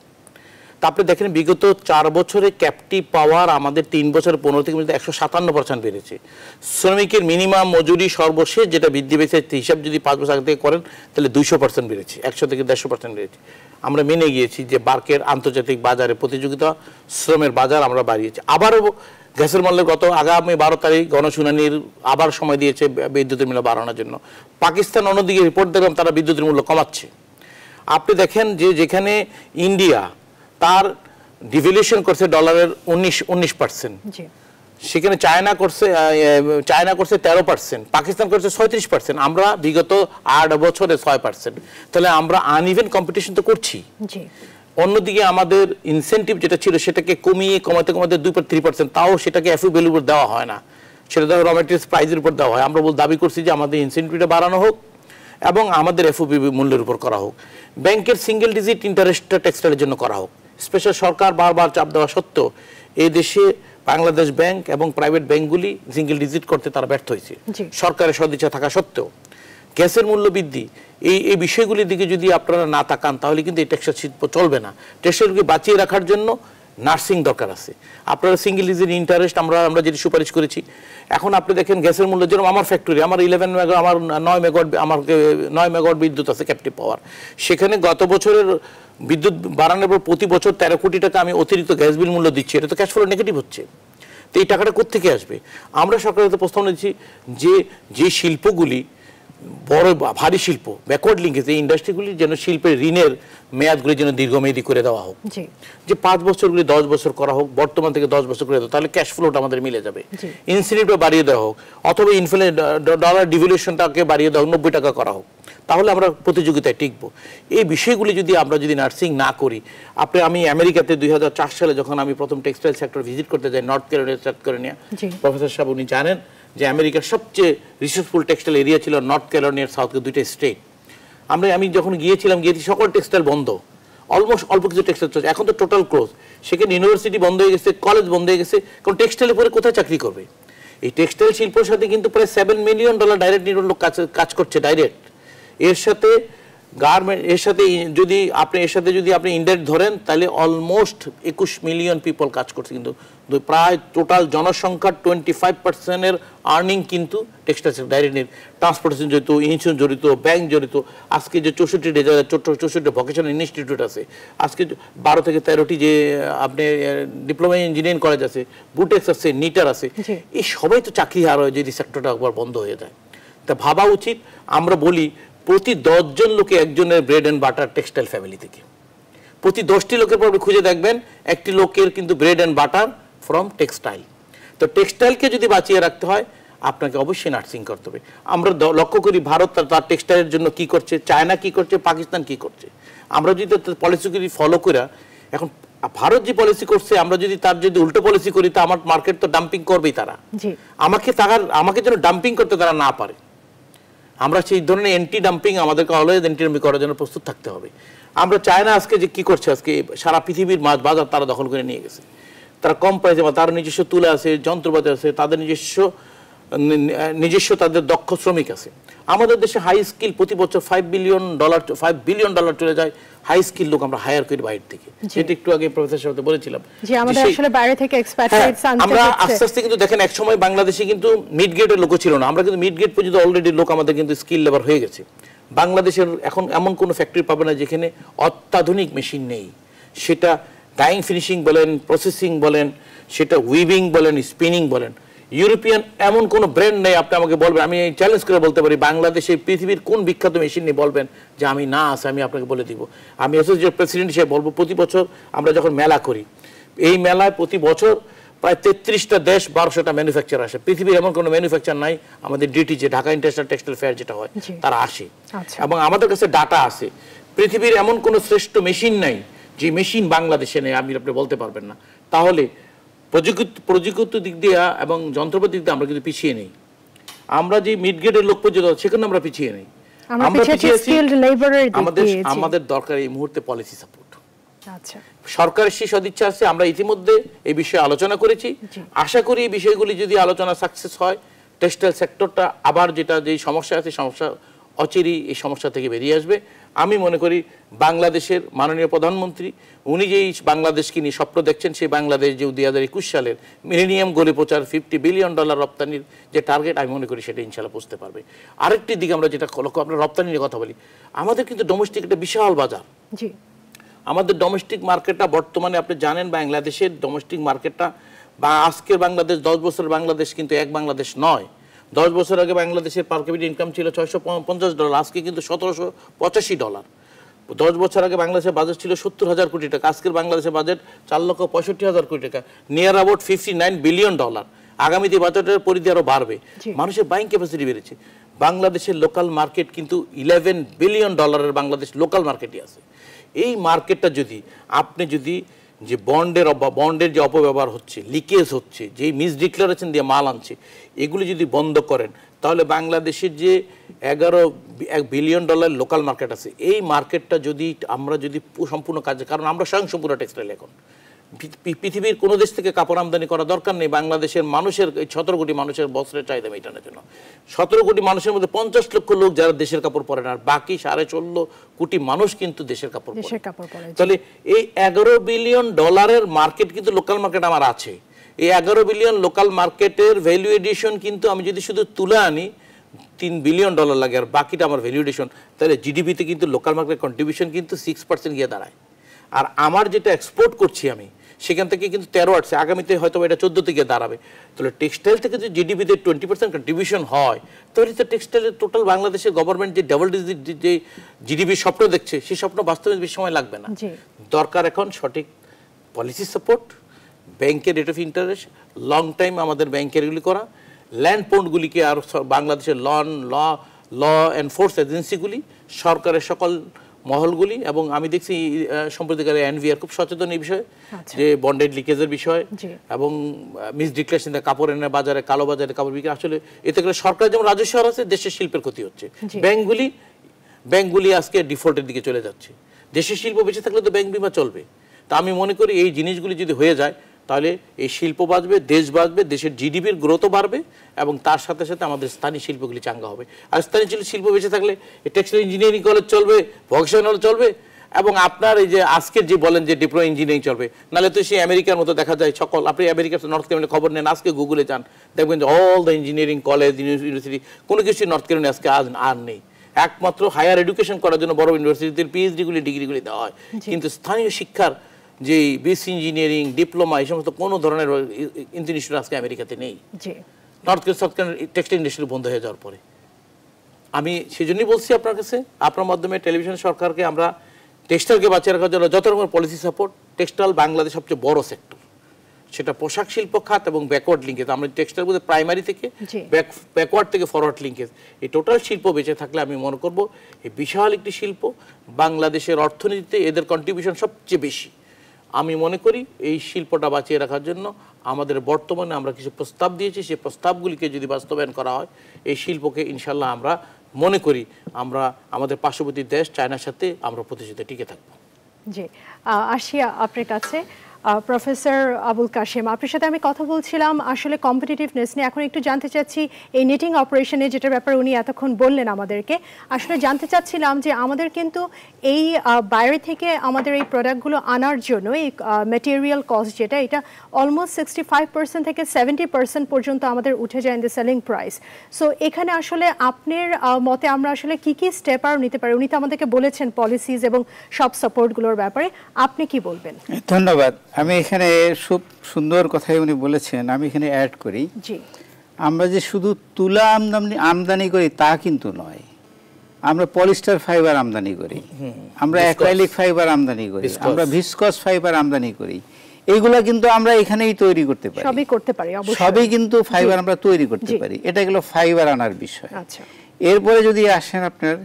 আপনি দেখেন বিগত 4 বছরে ক্যাপটিভ পাওয়ার আমাদের 3 বছরে 15 থেকে 157% বেড়েছে। শ্রমিকের মিনিমাম মজুরি সর্বশেষ যেটা বৃদ্ধি পেয়েছে হিসাব যদি 5 বছর আগে থেকে করেন তাহলে 200% বেড়েছে, 100 থেকে 150% বেড়েছে। আমরা মেনে গিয়েছি যে বার্কের আন্তর্জাতিক বাজারে প্রতিযোগিতা, শ্রমের বাজার আমরা বাড়িয়েছি। আবারও গ্যাসের মূল্যের গত আগামী 12 তারিখ গণশুনানির আবার সময় দিয়েছে বিদ্যুতের মূল্য বাড়ানোর জন্য। পাকিস্তান অন্যদিকে রিপোর্ট দেখলাম তারা বিদ্যুতের মূল্য কমাচ্ছে। আপনি দেখেন যে যেখানে ইন্ডিয়া তার ডিভ্যালুয়েশন করছে ডলারের 19%, সেখানে চায়না করছে 13%, পাকিস্তান করছে 36%, আমরা বিগত 8 বছরে 6%। তাহলে আমরা আনইভেন কম্পিটিশন তো করছি। অন্যদিকে আমাদের ইনসেন্টিভ যেটা ছিল সেটাকে কমাতে 2-3%, তাও সেটাকে এফও ভ্যালুর উপর দেওয়া হয় না, সেটা র ম্যাটেরিয়ালস প্রাইসের উপর দেওয়া হয়। আমরা দাবি করছি যে আমাদের ইনসেন্টিভটা বাড়ানো হোক এবং আমাদের এফওবি মূল্যের উপর করা হোক। ব্যাংকের সিঙ্গেল ডিজিট ইন্টারেস্টটা টেক্সটাইলের জন্য করা হোক। স্পেশাল সরকার বারবার চাপ দেওয়া সত্ত্বেও এই দেশে বাংলাদেশ ব্যাংক এবং প্রাইভেট ব্যাংকগুলি সিঙ্গেল ডিজিট করতে তারা ব্যর্থ হয়েছে, সরকারের সদিচ্ছা থাকা সত্ত্বেও। গ্যাসের মূল্য বৃদ্ধি, এই বিষয়গুলির দিকে যদি আপনারা না তাকান তাহলে কিন্তু এই টেক্সটাইল শিল্প চলবে না। টেক্সটাইলকে বাঁচিয়ে রাখার জন্য নার্সিং দরকার আছে। আপনারা সিঙ্গেল ডিজিট ইন্টারেস্ট আমরা যেটি সুপারিশ করেছি। এখন আপনি দেখেন গ্যাসের মূল্য, যেরকম আমার ফ্যাক্টরি, আমার 11 মেগাওয়াট, আমার 9 মেগাওয়াট বিদ্যুৎ আছে ক্যাপটিভ পাওয়ার। সেখানে গত বছরের বিদ্যুৎ বাড়ানোর পর প্রতি বছর 13 কোটি টাকা আমি অতিরিক্ত গ্যাস বিল মূল্য দিচ্ছি। এটা তো ক্যাশ ফ্লো নেগেটিভ হচ্ছে। তো এই টাকাটা কোত্থেকে আসবে? আমরা সরকারের প্রস্তাব নিচ্ছি যে শিল্পগুলি বড় ভারী শিল্প, ব্যাকওয়ার্ড লিঙ্কেজ, এই ইন্ডাস্ট্রিগুলি যেন শিল্পের ঋণের মেয়াদগুলি যেন দীর্ঘমেয়াদী করে দেওয়া হোক, যে 5 বছরগুলি 10 বছর করা হোক, বর্তমান থেকে 10 বছর করে দেওয়া, তাহলে ক্যাশ ফ্লোটা আমাদের মিলে যাবে। ইনসেন্টিভটা বাড়িয়ে দেওয়া হোক, অথবা ডলার ডিভ্যালুয়েশনটাকে বাড়িয়ে দেওয়া হোক, 90 টাকা করা হোক, তাহলে আমরা প্রতিযোগিতায় টিকবো। এই বিষয়গুলি আমরা যদি নার্সিং না করি, আমি আমেরিকাতে 2004 সালে যখন আমি প্রথম টেক্সটাইল সেক্টর ভিজিট করতে যাই, নর্থ ক্যারোলিনা, সাউথ ক্যারোলিনা, প্রফেসর সাহেব উনি জানেন যে আমেরিকার সবচেয়ে রিসোর্সফুল টেক্সটাইল এরিয়া ছিল নর্থ ক্যারোলিনা, সাউথ, দুইটা স্টেট। আমি যখন গিয়েছি সকল টেক্সটাইল বন্ধ, অলমোস্ট অল্প কিছু টেক্সটাইল চলছে, এখন তো টোটাল ক্লোজ। সেখানে ইউনিভার্সিটি বন্ধ হয়ে গেছে, কলেজ বন্ধ হয়ে গেছে, কারণ টেক্সটাইলের পরে কোথায় চাকরি করবে? এই টেক্সটাইল শিল্পের সাথে কিন্তু প্রায় $7 মিলিয়ন ডাইরেক্ট নির্ভর লোক কাজ করছে ডাইরেক্ট। এর সাথে গার্মেন্ট, এর সাথে যদি আপনি ইনডাইরেক্ট ধরেন তাহলে অলমোস্ট 21 মিলিয়ন পিপল কাজ করছে। কিন্তু প্রায় টোটাল জনসংখ্যার 25%-এর আর্নিং কিন্তু টেক্সটাইল ডাইরেক্ট, ট্রান্সপোর্টেশন জড়িত, ইন্স্যুরেন্স জড়িত, ব্যাংক জড়িত। আজকে যে 64 ভোকেশনাল ইনস্টিটিউট আছে, আজকে 12 থেকে 13টি যে আপনি ডিপ্লোমা ইঞ্জিনিয়ারিং কলেজ আছে, বুটেক্স আছে, নিটার আছে, এই সবাই তো চাকরি হার হয় যদি সেক্টরটা একবার বন্ধ হয়ে যায়। তা ভাবা উচিত, আমরা বলি প্রতি 10 জন লোকে একজনের bread and butter textile family থেকে। প্রতি 10টি লোকের পর খুঁজে দেখবেন একটি লোকের কিন্তু bread and butter from textile. তো টেক্সটাইলকে যদি বাঁচিয়ে রাখতে হয় আপনাকে অবশ্যই নার্সিং করতে হবে। আমরা লক্ষ্য করি ভারত তার টেক্সটাইলের জন্য কি করছে, চায়না কি করছে, পাকিস্তান কি করছে। আমরা যদি পলিসিগুলি ফলো করে, এখন ভারত যে পলিসি করছে, আমরা যদি তার উল্টো পলিসি করি তা আমার মার্কেট তো ডাম্পিং করবেই তারা। আমাকে যেন ডাম্পিং করতে তারা না পারে। আমরা সেই ধরনের অ্যান্টি ডাম্পিং আমাদেরকে অলওয়েজ অ্যান্টি ডাম্পিং করার জন্য প্রস্তুত থাকতে হবে। আমরা চায়না আজকে যে কি করছে, আজকে সারা পৃথিবীর মাছ বাজার তারা দখল করে নিয়ে গেছে। তারা কম প্রাইসে, তার নিজস্ব তুলা আছে, যন্ত্রপাতি আছে, তাদের নিজস্ব তাদের দক্ষ শ্রমিক আছে। আমাদের দেশে হাই স্কিল প্রতি বছর $5 বিলিয়ন চলে যায় হাই স্কিল লোক আমরা হায়ার করি বাইরে থেকে। যেটা একটু আগে প্রফেসর সাহেব বলেছিলাম, আমরা আস্তে আস্তে কিন্তু দেখেন এক সময় বাংলাদেশে কিন্তু মিড গ্রেডের লোক ছিল না, আমরা কিন্তু মিড গ্রেড পর্যন্ত অলরেডি লোক আমাদের কিন্তু স্কিল লেবার হয়ে গেছে। বাংলাদেশের এখন এমন কোনো ফ্যাক্টরি পাবে না যেখানে অত্যাধুনিক মেশিন নেই। সেটা ডাইং ফিনিশিং বলেন, প্রসেসিং বলেন, সেটা উইভিং বলেন, স্পিনিং বলেন। ইউরোপিয়ান এমন কোনো ব্র্যান্ড নেই, আপনি আমাকে বলবেন, আমি চ্যালেঞ্জ করে বলতে পারি বাংলাদেশে পৃথিবীর কোন বিখ্যাত মেশিন নিয়ে বলবেন যে আমি না আছে, আমি আপনাকে বলে দিব। আমি অ্যাসোসিয়েট প্রেসিডেন্ট হিসেবে বলবো, প্রতি বছর আমরা যখন মেলা করি, এই মেলায় প্রতি বছর প্রায় 33টা দেশ 1200টা ম্যানুফ্যাকচার আসে। পৃথিবীর এমন কোনো ম্যানুফ্যাকচার নাই, আমাদের ডিটি যে ঢাকা ইন্টারন্যাশনাল টেক্সটাইল ফেয়ার যেটা হয় তারা আসে। এবং আমাদের কাছে ডাটা আছে, পৃথিবীর এমন কোনো শ্রেষ্ঠ মেশিন নাই যে মেশিন বাংলাদেশে নেই আপনি বলতে পারবেন না। তাহলে প্রযুক্তিগত দিক দিয়ে এবং যন্ত্রপাতি দিক দিয়ে আমরা কিন্তু পিছিয়ে নেই। আমরা যে মিড গ্রেডের লোক পর্যন্ত সেখানে আমরা পিছিয়ে নেই। আমাদের দরকার এই মুহূর্তে পলিসি সাপোর্ট। আচ্ছা, সরকারের সেই সদিচ্ছা আছে, আমরা ইতিমধ্যে এই বিষয়ে আলোচনা করেছি। আশা করি এই বিষয়গুলি যদি আলোচনা সাকসেস হয়, টেক্সটাইল সেক্টরটা আবার যেই সমস্যা আছে, সমস্যা অচিরেই এই সমস্যা থেকে বেরিয়ে আসবে। আমি মনে করি বাংলাদেশের মাননীয় প্রধানমন্ত্রী উনি যেই বাংলাদেশকে নিয়ে স্বপ্ন দেখছেন, সেই বাংলাদেশ যে 2021 সালের মিলেনিয়াম গোলে পৌঁছার $50 বিলিয়ন রপ্তানির যে টার্গেট, আমি মনে করি সেটা ইনশাল্লাহ পৌঁছতে পারবে। আরেকটি দিকে আমরা যেটা আমরা রপ্তানি নিয়ে কথা বলি, আমাদের কিন্তু ডোমেস্টিক একটা বিশাল বাজার। জি, আমাদের ডোমেস্টিক মার্কেটটা বর্তমানে আপনি জানেন, বাংলাদেশের ডোমেস্টিক মার্কেটটা বা আজকের বাংলাদেশ 10 বছরের বাংলাদেশ কিন্তু এক বাংলাদেশ নয়। 10 বছর আগে বাংলাদেশের পার ক্যাপিটা ইনকাম ছিল $650, আজকে কিন্তু $1785। 10 বছর আগে বাংলাদেশের বাজেট ছিল 70,000 কোটি টাকা, আজকের বাংলাদেশের বাজেট 4,65,000 কোটি টাকা, নিয়ার অ্যাবাউট $59 বিলিয়ন। আগামীতে বাজেটের পরিধি আরো বাড়বে, মানুষের বাইং ক্যাপাসিটি বেড়েছে। বাংলাদেশের লোকাল মার্কেট কিন্তু $11 বিলিয়ন বাংলাদেশ লোকাল মার্কেটই আছে। এই মার্কেটটা যদি আপনি যে বন্ডের যে অপব্যবহার হচ্ছে, লিকেজ হচ্ছে, যে মিসডিক্লারেশন দিয়ে মাল আনছে, এগুলি যদি বন্ধ করেন, তাহলে বাংলাদেশের যে $1 বিলিয়ন লোকাল মার্কেট আছে, এই মার্কেটটা আমরা যদি সম্পূর্ণ কাজে, কারণ আমরা স্বয়ংসম্পূর্ণ টেক্সটাইল, এখন পৃথিবীর কোনো দেশ থেকে কাপড় আমদানি করা দরকার নেই। বাংলাদেশের মানুষের 17 কোটি মানুষের বস্ত্রের চাহিদা মেটানোর জন্য 17 কোটি মানুষের মধ্যে 50 লক্ষ লোক যারা দেশের কাপড় পরে না, আর বাকি 14.5 কোটি মানুষ কিন্তু দেশের কাপড় পরে। তাহলে এই $11 বিলিয়ন মার্কেট কিন্তু লোকাল মার্কেট আমার আছে। এই 11 বিলিয়ন লোকাল মার্কেটের ভ্যালু এডিশন কিন্তু আমি যদি শুধু তুলে আনি $3 বিলিয়ন লাগে, আর বাকিটা আমার ভ্যালু এডিশন, তাহলে জিডিপিতে কিন্তু লোকাল মার্কেট কন্ট্রিবিউশন কিন্তু 6% গিয়ে দাঁড়ায়। আর আমার যেটা এক্সপোর্ট করছি আমি, সেখান থেকে কিন্তু 13 আসছে, আগামীতে হয়তো এটা 14 থেকে দাঁড়াবে। তাহলে টেক্সটাইল থেকে যদি জিডিপিতে 20% কন্ট্রিবিউশন হয়, তাহলে তো টেক্সটাইলের টোটাল বাংলাদেশের গভর্নমেন্ট যে ডাবল ডিজিট যে জিডিপির স্বপ্ন দেখছে, সেই স্বপ্ন বাস্তবে বেশি সময় লাগবে না। দরকার এখন সঠিক পলিসি সাপোর্ট, ব্যাংকের rate of interest, long time আমাদের ব্যাংকের এগুলি করা, ল্যান্ড পোর্টগুলিকে আর বাংলাদেশের ল এনফোর্স এজেন্সিগুলি, সরকারের সকল মহলগুলি, এবং আমি দেখছি সম্প্রতিকালে এনভিআর খুব সচেতন এই বিষয়ে, যে বন্ডেড লিকেজের বিষয় এবং মিসডিক্লারেশন, কাপড় এনে বাজারে, কালো বাজারে কাপড় বিক্রি। আসলে এতে করে সরকার যেমন রাজস্ব হারাচ্ছে, দেশের শিল্পের ক্ষতি হচ্ছে। ব্যাংকগুলি আজকে ডিফল্টের দিকে চলে যাচ্ছে। দেশের শিল্প বেঁচে থাকলে তো ব্যাংক বিমা চলবে। তা আমি মনে করি এই জিনিসগুলি যদি হয়ে যায়, তাহলে এই শিল্প বাঁচবে, দেশ বাঁচবে, দেশের জিডিপির গ্রোথও বাড়বে, এবং তার সাথে সাথে আমাদের স্থানীয় শিল্পগুলি চাঙ্গা হবে। আর স্থানীয় শিল্প বেঁচে থাকলে টেক্সটাইল ইঞ্জিনিয়ারিং কলেজ চলবে, ভোকেশনাল চলবে, এবং আপনার এই যে আজকের যে বলেন যে ডিপ্লোমা ইঞ্জিনিয়ারিং চলবে। নাহলে তো সেই আমেরিকার মতো দেখা যায় সকল, আপনি আমেরিকার নর্থ ক্যারোলিনা খবর নেন, আজকে গুগলে যান, দেখবেন যে all the engineering college, university, কোনো কিছু নর্থ ক্যারোলিনা আজকে আর নেই। একমাত্র হায়ার এডুকেশন করার জন্য বড় ইউনিভার্সিটিতে পিএইচডিগুলি, ডিগ্রিগুলি দেওয়া হয়, কিন্তু স্থানীয় শিক্ষার যে বিএসসি ইঞ্জিনিয়ারিং, ডিপ্লোমা, এই সমস্ত কোনো ধরনের ইনস্টিটিউশন আজকে আমেরিকাতে নেই। নর্থ ক্যারোলিনা টেক্সটাইল ইন্ডাস্ট্রি বন্ধ হয়ে যাওয়ার পরে আমি সেজন্যই বলছি আপনার কাছে, আপনার মাধ্যমে টেলিভিশন সরকারকে, আমরা টেক্সটাইলকে বাঁচিয়ে রাখার জন্য যত রকমের পলিসি সাপোর্ট। টেক্সটাইল বাংলাদেশ সবচেয়ে বড় সেক্টর, সেটা পোশাক শিল্প খাত এবং ব্যাকওয়ার্ড লিঙ্কেজ। আমরা টেক্সটাইল বলতে প্রাইমারি থেকে ব্যাকওয়ার্ড থেকে ফরওয়ার্ড লিঙ্কেজ, এই টোটাল শিল্প বেঁচে থাকলে আমি মনে করব এই বিশাল একটি শিল্প, বাংলাদেশের অর্থনীতিতে এদের কন্ট্রিবিউশন সবচেয়ে বেশি। আমি মনে করি এই শিল্পটা বাঁচিয়ে রাখার জন্য আমাদের বর্তমানে আমরা কিছু প্রস্তাব দিয়েছি, সেই প্রস্তাবগুলিকে যদি বাস্তবায়ন করা হয়, এই শিল্পকে ইনশাল্লাহ আমরা মনে করি আমরা আমাদের পার্শ্ববর্তী দেশ চায়নার সাথে আমরা প্রতিযোগিতায় টিকে থাকবো। জি, আসি আপনার কাছে প্রফেসর আবুল কাশেম, আপনার সাথে আমি কথা বলছিলাম আসলে কম্পিটিটিভনেস নিয়ে। এখন একটু জানতে চাচ্ছি এই নেটিং অপারেশনে, যেটার ব্যাপারে উনি এতক্ষণ বললেন আমাদেরকে, আসলে জানতে চাচ্ছিলাম যে আমাদের কিন্তু এই বাইরে থেকে আমাদের এই প্রোডাক্টগুলো আনার জন্য এই ম্যাটেরিয়াল কস্ট যেটা, এটা অলমোস্ট 65% থেকে 70% পর্যন্ত আমাদের উঠে যায় in the selling price. So এখানে আসলে আপনার মতে আমরা আসলে কি কি স্টেপ আর নিতে পারি? উনি তো আমাদেরকে বলেছেন পলিসিজ এবং সব সাপোর্টগুলোর ব্যাপারে, আপনি কি বলবেন? ধন্যবাদ। আমি এখানে খুব সুন্দর কথাই উনি বলেছেন, আমি এখানে অ্যাড করি, আমরা যে শুধু তুলা আমদানি করি তা কিন্তু নয়, আমরা পলিস্টার ফাইবার আমদানি করি, আমরা অ্যাক্রাইলিক ফাইবার আমদানি করি, আমরা ভিসকস ফাইবার আমদানি করি। এইগুলা কিন্তু আমরা এখানেই তৈরি করতে পারি, সবই করতে পারি, সবই কিন্তু ফাইবার আমরা তৈরি করতে পারি। এটা গেল ফাইবার আনার বিষয়। এরপরে যদি আসেন আপনার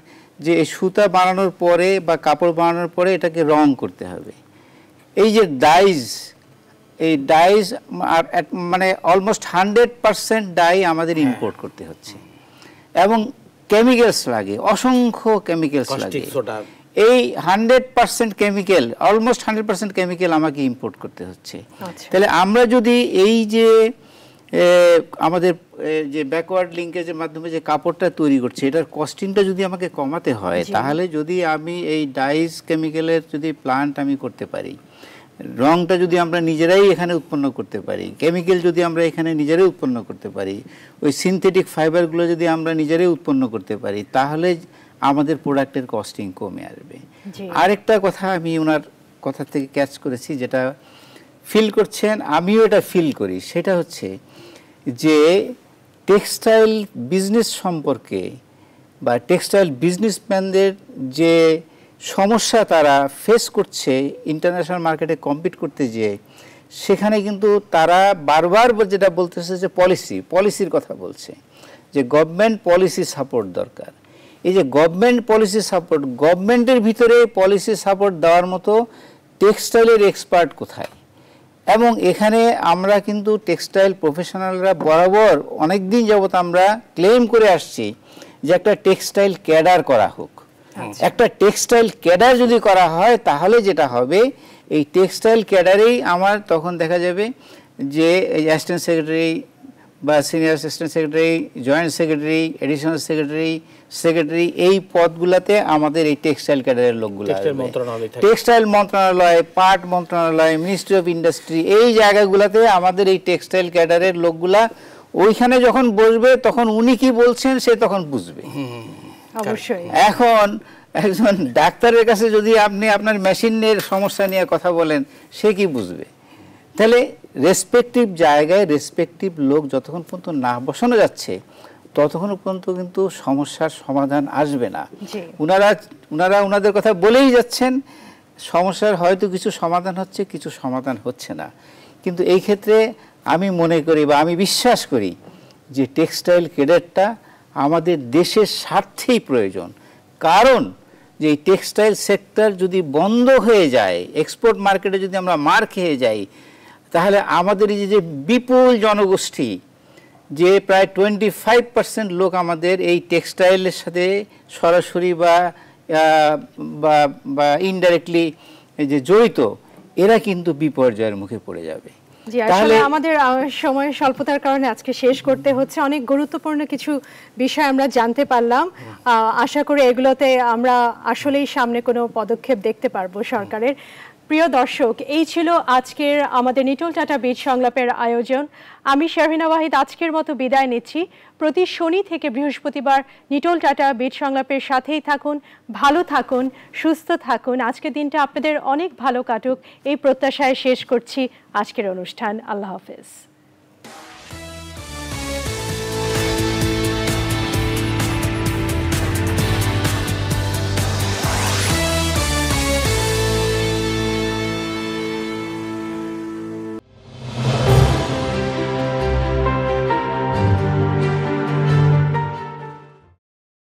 যে সুতা বানানোর পরে বা কাপড় বানানোর পরে এটাকে রং করতে হবে। এই যে ডাইজ, এই ডাইজ মানে অলমোস্ট 100% ডাই আমাদের ইম্পোর্ট করতে হচ্ছে, এবং কেমিক্যালস লাগে, অসংখ্য কেমিক্যালস লাগে। এই 100% কেমিক্যাল, অলমোস্ট 100% কেমিক্যাল আমাকে ইম্পোর্ট করতে হচ্ছে। তাহলে আমরা যদি এই যে আমাদের যে ব্যাকওয়ার্ড লিঙ্কেজের মাধ্যমে যে কাপড়টা তৈরি করছে এটার কস্টিংটা যদি আমাকে কমাতে হয়, তাহলে যদি আমি এই ডাইস কেমিক্যালের যদি প্লান্ট আমি করতে পারি, রংটা যদি আমরা নিজেরাই এখানে উৎপন্ন করতে পারি, কেমিক্যাল যদি আমরা এখানে নিজেরাই উৎপন্ন করতে পারি, ওই সিনথেটিক ফাইবারগুলো যদি আমরা নিজেরাই উৎপন্ন করতে পারি, তাহলে আমাদের প্রোডাক্টের কস্টিং কমে আসবে। আরেকটা কথা আমি ওনার কথা থেকে ক্যাচ করেছি, যেটা ফিল করছেন আমিও এটা ফিল করি, সেটা হচ্ছে যে টেক্সটাইল বিজনেস সম্পর্কে বা টেক্সটাইল বিজনেসম্যানদের যে সমস্যা তারা ফেস করছে ইন্টারন্যাশনাল মার্কেটে কম্পিট করতে যেয়ে, সেখানে কিন্তু তারা বারবার যেটা বলতেছে যে পলিসির কথা বলছে, যে গভর্নমেন্ট পলিসি সাপোর্ট দরকার। এই যে গভর্নমেন্ট পলিসি সাপোর্ট, গভর্নমেন্টের ভিতরে পলিসি সাপোর্ট দেওয়ার মতো টেক্সটাইলের এক্সপার্ট কোথায়? এবং এখানে আমরা কিন্তু টেক্সটাইল প্রফেশনালরা বরাবর অনেক দিন যাবত আমরা ক্লেম করে আসছি যে একটা টেক্সটাইল ক্যাডার করা হোক। একটা টেক্সটাইল ক্যাডার যদি করা হয়, তাহলে যেটা হবে এই টেক্সটাইল ক্যাডারেই আমার তখন দেখা যাবে যে এই অ্যাসিস্ট্যান্ট সেক্রেটারি বা senior assistant secretary, joint secretary, additional secretary এই পদগুলোতে আমাদের এই টেক্সটাইল ক্যাডারের লোকগুলো, টেক্সটাইল মন্ত্রণালয়, পাট মন্ত্রণালয়, মিনিস্ট্রি অফ ইন্ডাস্ট্রি, এই জায়গাগুলোতে আমাদের এই টেক্সটাইল ক্যাডারের লোকগুলা ওইখানে যখন বসবে তখন উনি কি বলছেন সে তখন বুঝবে। অবশ্যই। এখন একজন ডাক্তারের কাছে যদি আপনি আপনার মেশিনের সমস্যা নিয়ে কথা বলেন, সে কি বুঝবে? তাহলে রেসপেক্টিভ জায়গায় রেসপেক্টিভ লোক যতক্ষণ পর্যন্ত না বসানো যাচ্ছে ততক্ষণ পর্যন্ত কিন্তু সমস্যার সমাধান আসবে না। ওনারা ওনাদের কথা বলেই যাচ্ছেন, সমস্যার হয়তো কিছু সমাধান হচ্ছে, কিছু সমাধান হচ্ছে না। কিন্তু এই ক্ষেত্রে আমি মনে করি বা আমি বিশ্বাস করি যে টেক্সটাইল ক্যাডারটা আমাদের দেশের স্বার্থেই প্রয়োজন। কারণ যে এই টেক্সটাইল সেক্টর যদি বন্ধ হয়ে যায়, এক্সপোর্ট মার্কেটে যদি আমরা মার খেয়ে যাই, তাহলে আমাদের এই যে বিপুল জনগোষ্ঠী, যে প্রায় 25% লোক আমাদের এই টেক্সটাইলের সাথে সরাসরি বা ইনডাইরেক্টলি যে জড়িত, এরা কিন্তু বিপর্যয়ের মুখে পড়ে যাবে। জি, আসলে আমাদের সময় স্বল্পতার কারণে আজকে শেষ করতে হচ্ছে। অনেক গুরুত্বপূর্ণ কিছু বিষয় আমরা জানতে পারলাম। আশা করি এগুলোতে আমরা আসলেই সামনে কোনো পদক্ষেপ দেখতে পারবো সরকারের। প্রিয় দর্শক, এই ছিল আজকের আমাদের নিটোল টাটা বিট সংলাপের আয়োজন। আমি শারমিনা ওয়াহিদ আজকের মতো বিদায় নিচ্ছি। প্রতি শনি থেকে বৃহস্পতিবার নিটোল টাটা বিট সংলাপের সাথেই থাকুন, ভালো থাকুন, সুস্থ থাকুন। আজকের দিনটা আপনাদের অনেক ভালো কাটুক এই প্রত্যাশায় শেষ করছি আজকের অনুষ্ঠান। আল্লাহ হাফেজ।